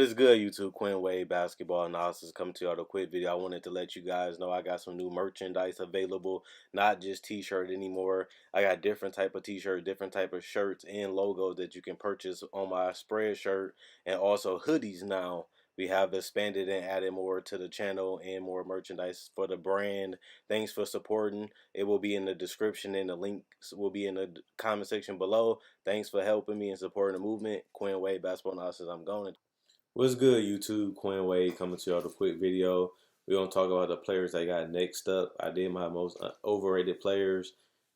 is good, YouTube? Quinn Wade Basketball Analysis coming to you with a quick video. I wanted to let you guys know I got some new merchandise available, not just t-shirt anymore. I got different type of t-shirt, different type of shirts and logos that you can purchase on my spread shirt, and also hoodies now. We have expanded and added more to the channel and more merchandise for the brand. Thanks for supporting. It will be in the description and the links will be in the comment section below. Thanks for helping me and supporting the movement. Quinn Wade Basketball Analysis. I'm going. What's good, YouTube? Quinn Wade coming to you with a quick video. We're going to talk about the players I got next up. I did my most overrated players,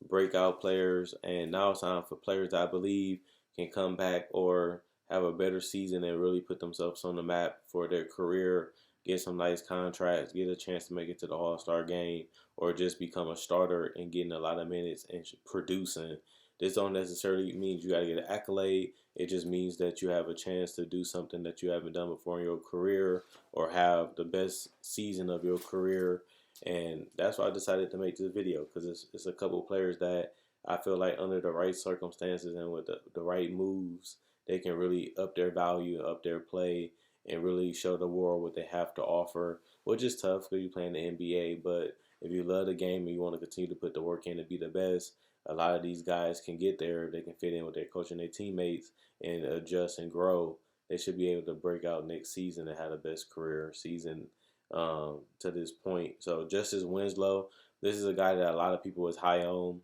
breakout players, and now it's time for players that I believe can come back or have a better season and really put themselves on the map for their career, get some nice contracts, get a chance to make it to the All-Star game, or just become a starter and getting a lot of minutes and producing. This don't necessarily mean you got to get an accolade. It just means that you have a chance to do something that you haven't done before in your career or have the best season of your career. And that's why I decided to make this video, because it's a couple players that I feel like under the right circumstances and with the right moves, they can really up their value, up their play, and really show the world what they have to offer, which is tough because you play in the NBA. But if you love the game and you want to continue to put the work in to be the best, a lot of these guys can get there if they can fit in with their coach and their teammates and adjust and grow. They should be able to break out next season and have the best career season to this point. So Justice Winslow, this is a guy that a lot of people was high on.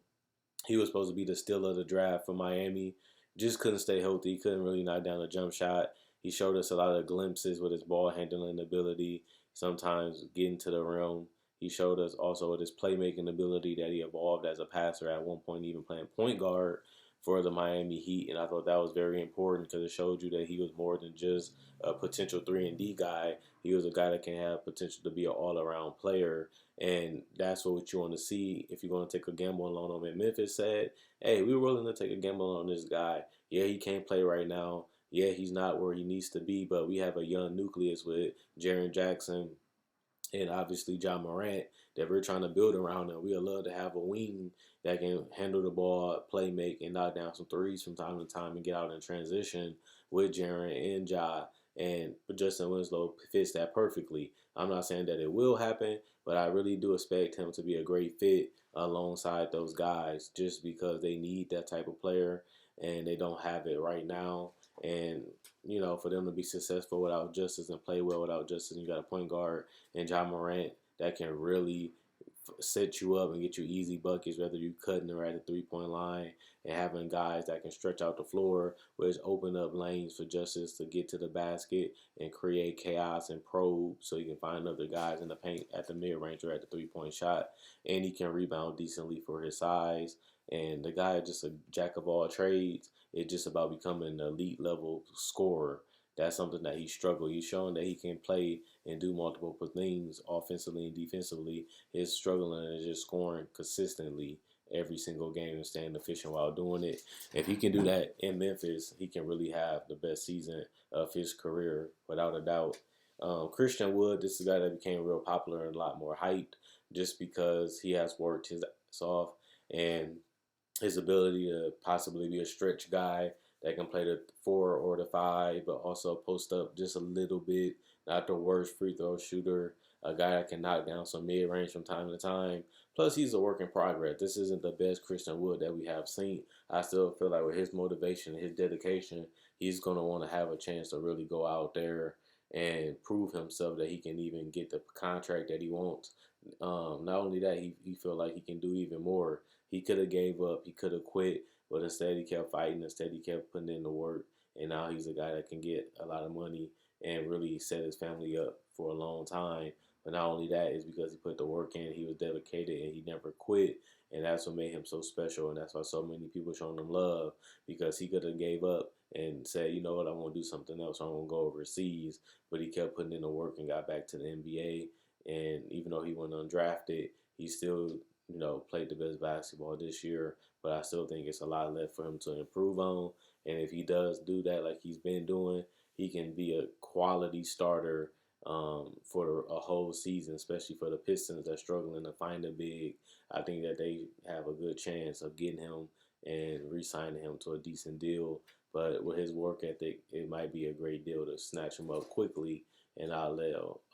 He was supposed to be the steal of the draft for Miami. Just couldn't stay healthy. He couldn't really knock down a jump shot. He showed us a lot of glimpses with his ball handling ability, sometimes getting to the rim. He showed us also with his playmaking ability that he evolved as a passer at one point, even playing point guard for the Miami Heat. And I thought that was very important because it showed you that he was more than just a potential 3-and-D guy. He was a guy that can have potential to be an all-around player. And that's what you want to see if you're going to take a gamble on him. And Memphis said, hey, we were willing to take a gamble on this guy. Yeah, he can't play right now. Yeah, he's not where he needs to be, but we have a young nucleus with Jaren Jackson and obviously John Morant that we're trying to build around him. We would love to have a wing that can handle the ball, play, make, and knock down some threes from time to time and get out in transition with Jaren and Ja. And Justin Winslow fits that perfectly. I'm not saying that it will happen, but I really do expect him to be a great fit alongside those guys just because they need that type of player and they don't have it right now. And, you know, for them to be successful without Justice and play well without Justice, you got a point guard and John Morant that can really set you up and get you easy buckets, whether you cutting or at the three-point line, and having guys that can stretch out the floor, which open up lanes for Justice to get to the basket and create chaos and probe so he can find other guys in the paint at the mid-range or at the three-point shot. And he can rebound decently for his size. And the guy is just a jack of all trades. It's just about becoming an elite level scorer. That's something that he struggled. He's showing that he can play and do multiple things offensively and defensively. His struggling is just scoring consistently every single game and staying efficient while doing it. If he can do that in Memphis, he can really have the best season of his career without a doubt. Christian Wood, this is a guy that became real popular and a lot more hyped just because he has worked his ass off and his ability to possibly be a stretch guy that can play the 4 or the 5, but also post up just a little bit. Not the worst free throw shooter. A guy that can knock down some mid range from time to time. Plus, he's a work in progress. This isn't the best Christian Wood that we have seen. I still feel like with his motivation and his dedication, he's going to want to have a chance to really go out there and prove himself that he can even get the contract that he wants. Not only that, he feel like he can do even more. He could have gave up. He could have quit. But instead, he kept fighting. Instead, he kept putting in the work. And now he's a guy that can get a lot of money and really set his family up for a long time. But not only that, is because he put the work in. He was dedicated and he never quit. And that's what made him so special. And that's why so many people showing him love, because he could have gave up and said, you know what, I want to do something else. I want to go overseas. But he kept putting in the work and got back to the NBA. And even though he went undrafted, he still, you know, played the best basketball this year. But I still think it's a lot left for him to improve on. And if he does do that like he's been doing, he can be a quality starter for a whole season, especially for the Pistons that are struggling to find a big. I think that they have a good chance of getting him and re-signing him to a decent deal but with his work ethic, it might be a great deal to snatch him up quickly and not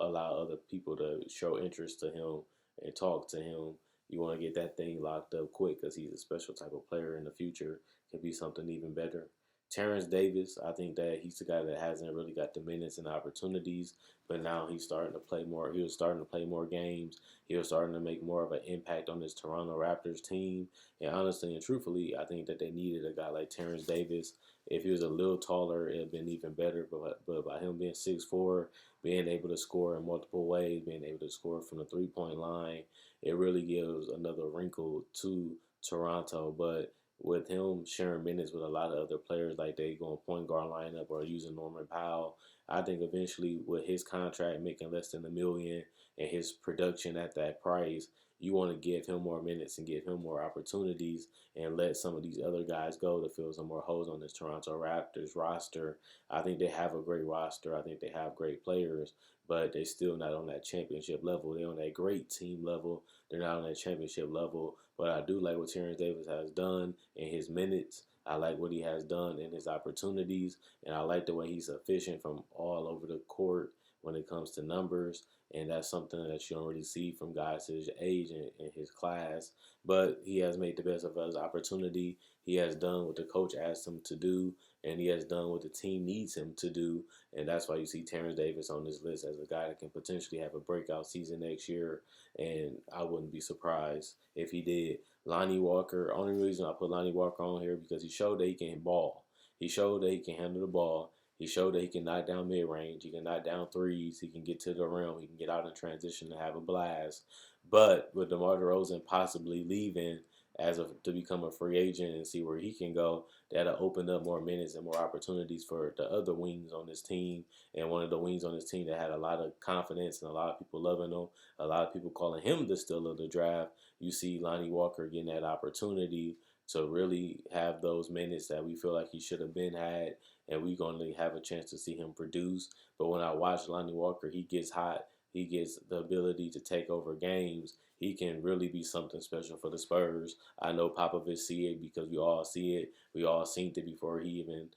allow other people to show interest to him and talk to him. You want to get that thing locked up quick because he's a special type of player in the future. Can be something even better. Terrence Davis, I think that he's the guy that hasn't really got the minutes and opportunities, but now he's starting to play more. He was starting to play more games. He was starting to make more of an impact on this Toronto Raptors team. And honestly and truthfully, I think that they needed a guy like Terrence Davis. If he was a little taller, it'd been even better. But by him being 6'4", being able to score in multiple ways, being able to score from the 3-point line, it really gives another wrinkle to Toronto. But with him sharing minutes with a lot of other players, like they going point guard lineup or using Norman Powell, I think eventually with his contract making less than $1 million and his production at that price, you want to give him more minutes and give him more opportunities and let some of these other guys go to fill some more holes on this Toronto Raptors roster. I think they have a great roster. I think they have great players, but they're still not on that championship level. They're on that great team level. They're not on that championship level. But I do like what Terrence Davis has done in his minutes. I like what he has done in his opportunities, and I like the way he's efficient from all over the court when it comes to numbers. And that's something that you don't really see from guys his age and in his class. But he has made the best of his opportunity. He has done what the coach asked him to do, and he has done what the team needs him to do. And that's why you see Terrence Davis on this list as a guy that can potentially have a breakout season next year. And I wouldn't be surprised if he did. Lonnie Walker, only reason I put Lonnie Walker on here because he showed that he can ball. He showed that he can handle the ball. He showed that he can knock down mid range. He can knock down threes. He can get to the rim. He can get out in transition and have a blast. But with DeMar DeRozan possibly leaving to become a free agent and see where he can go, that'll open up more minutes and more opportunities for the other wings on this team. And one of the wings on this team that had a lot of confidence and a lot of people loving him, a lot of people calling him the steal of the draft. You see Lonnie Walker getting that opportunity to really have those minutes that we feel like he should have been had, and we're going to have a chance to see him produce. But when I watch Lonnie Walker, he gets hot. He gets the ability to take over games. He can really be something special for the Spurs. I know Popovich see it because we all see it. We all seen it before he even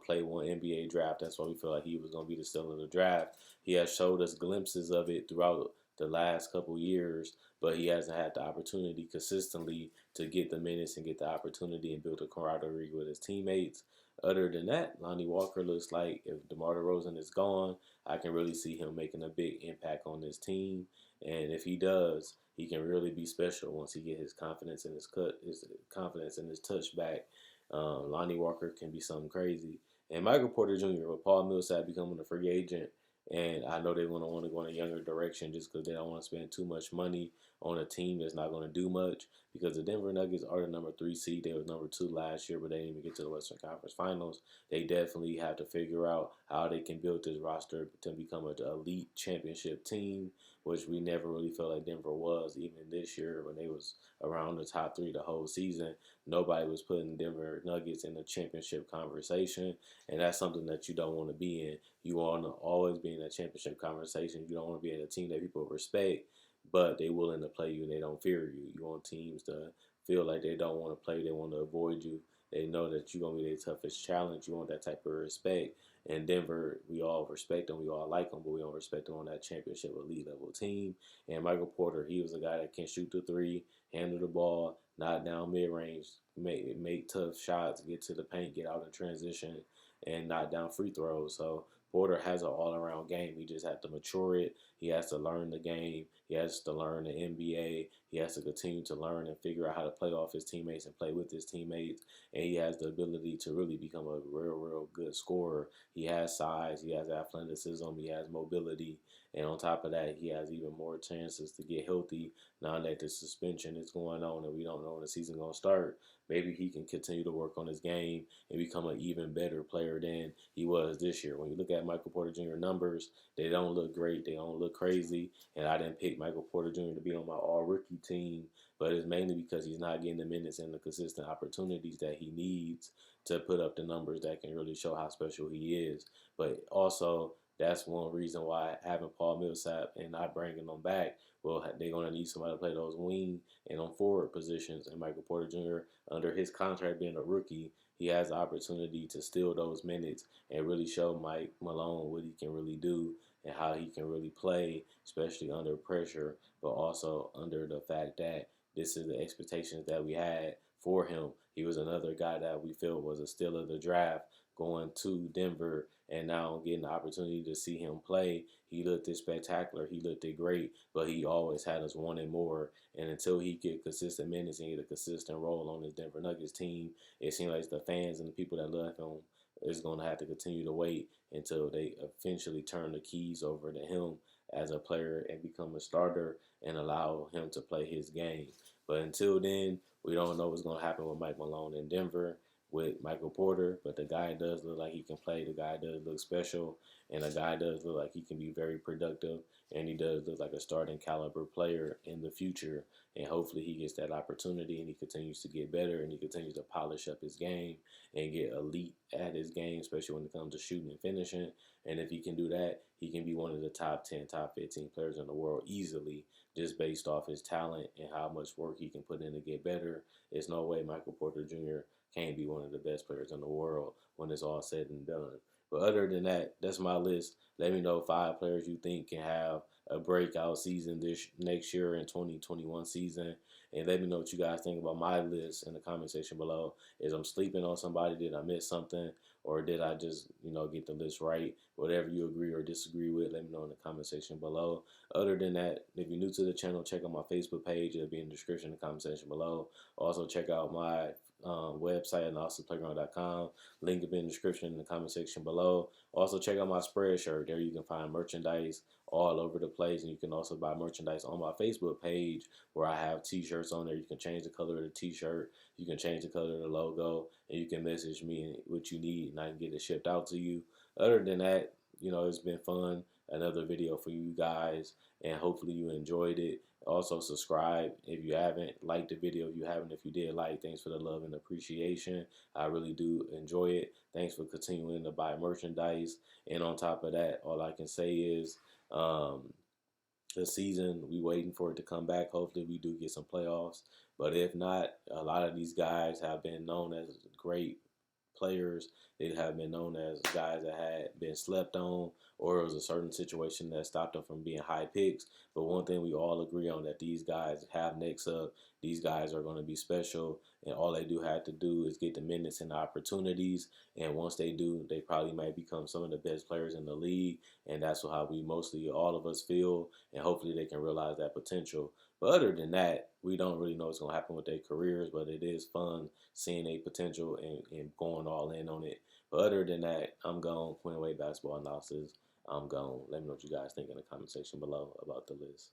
played one NBA draft. That's why we feel like he was going to be the steal of the draft. He has showed us glimpses of it throughout the last couple years, but he hasn't had the opportunity consistently to get the minutes and get the opportunity and build a camaraderie with his teammates. Other than that, Lonnie Walker looks like if DeMar DeRozan is gone, I can really see him making a big impact on this team. And if he does, he can really be special once he get his confidence and his confidence and his touch back. Lonnie Walker can be something crazy. And Michael Porter Jr. with Paul Millsap becoming a free agent, and I know they're going to want to go in a younger direction just because they don't want to spend too much money on a team that's not going to do much. Because the Denver Nuggets are the number 3 seed. They was number 2 last year, but they didn't even get to the Western Conference Finals. They definitely have to figure out how they can build this roster to become an elite championship team, which we never really felt like Denver was. Even this year when they was around the top 3 the whole season, nobody was putting Denver Nuggets in the championship conversation, and that's something that you don't want to be in. You want to always be in a championship conversation. You don't want to be in a team that people respect, but they willing to play you and they don't fear you. You want teams to feel like they don't want to play, they want to avoid you. They know that you're going to be their toughest challenge. You want that type of respect. And Denver, we all respect them. We all like them, but we don't respect them on that championship elite level team. And Michael Porter, he was a guy that can shoot the three, handle the ball, knock down mid-range, make tough shots, get to the paint, get out in transition, and knock down free throws. So Porter has an all-around game. He just has to mature it. He has to learn the game. He has to learn the NBA. He has to continue to learn and figure out how to play off his teammates and play with his teammates. And he has the ability to really become a real good scorer. He has size. He has athleticism. He has mobility. And on top of that, he has even more chances to get healthy now that the suspension is going on and we don't know when the season going to start. Maybe he can continue to work on his game and become an even better player than he was this year. When you look at Michael Porter Jr. numbers, they don't look great. They don't look crazy. And I didn't pick Michael Porter Jr. to be on my all-rookie team, but it's mainly because he's not getting the minutes and the consistent opportunities that he needs to put up the numbers that can really show how special he is. But also, that's one reason why having Paul Millsap and not bringing them back, well, they're going to need somebody to play those wing and on forward positions. And Michael Porter Jr., under his contract being a rookie, he has the opportunity to steal those minutes and really show Mike Malone what he can really do and how he can really play, especially under pressure, but also under the fact that this is the expectations that we had for him. He was another guy that we feel was a steal of the draft going to Denver, and now getting the opportunity to see him play. He looked spectacular. He looked great, but he always had us wanting more. And until he get consistent minutes and get a consistent role on this Denver Nuggets team, it seems like the fans and the people that love him is going to have to continue to wait until they eventually turn the keys over to him as a player and become a starter and allow him to play his game. But until then, we don't know what's going to happen with Mike Malone in Denver with Michael Porter, but the guy does look like he can play. The guy does look special, and the guy does look like he can be very productive, and he does look like a starting caliber player in the future. And hopefully he gets that opportunity and he continues to get better and he continues to polish up his game and get elite at his game, especially when it comes to shooting and finishing. And if he can do that, he can be one of the top 10, top 15 players in the world easily, just based off his talent and how much work he can put in to get better. There's no way Michael Porter Jr. can't be one of the best players in the world when it's all said and done. But other than that, that's my list. Let me know 5 players you think can have a breakout season this next year in 2021 season. And let me know what you guys think about my list in the comment section below. Is I'm sleeping on somebody? Did I miss something? Or did I just, get the list right? Whatever you agree or disagree with, let me know in the comment section below. Other than that, if you're new to the channel, check out my Facebook page. It'll be in the description in the comment section below. Also, check out my website at awesomeplayground.com. Link will be in the description in the comment section below. Also, check out my Spreadshirt. There you can find merchandise all over the place, and you can also buy merchandise on my Facebook page where I have t-shirts on there. You can change the color of the t-shirt, you can change the color of the logo, and you can message me what you need, and I can get it shipped out to you. Other than that, it's been fun. Another video for you guys, and hopefully you enjoyed it. Also, subscribe if you haven't. Like the video if you haven't. If you did like, thanks for the love and appreciation. I really do enjoy it. Thanks for continuing to buy merchandise. And on top of that, all I can say is the season, we waiting for it to come back. Hopefully we do get some playoffs. But if not, a lot of these guys have been known as great players. They have been known as guys that had been slept on, or it was a certain situation that stopped them from being high picks. But one thing we all agree on, that these guys have next up. These guys are going to be special, and all they do have to do is get the minutes and the opportunities. And once they do, they probably might become some of the best players in the league. And that's how we mostly all of us feel. And hopefully they can realize that potential. But other than that, we don't really know what's going to happen with their careers, but it is fun seeing a potential and going all in on it. But other than that, I'm gone. Quinn Wade Basketball Analysis. I'm gone. Let me know what you guys think in the comment section below about the list.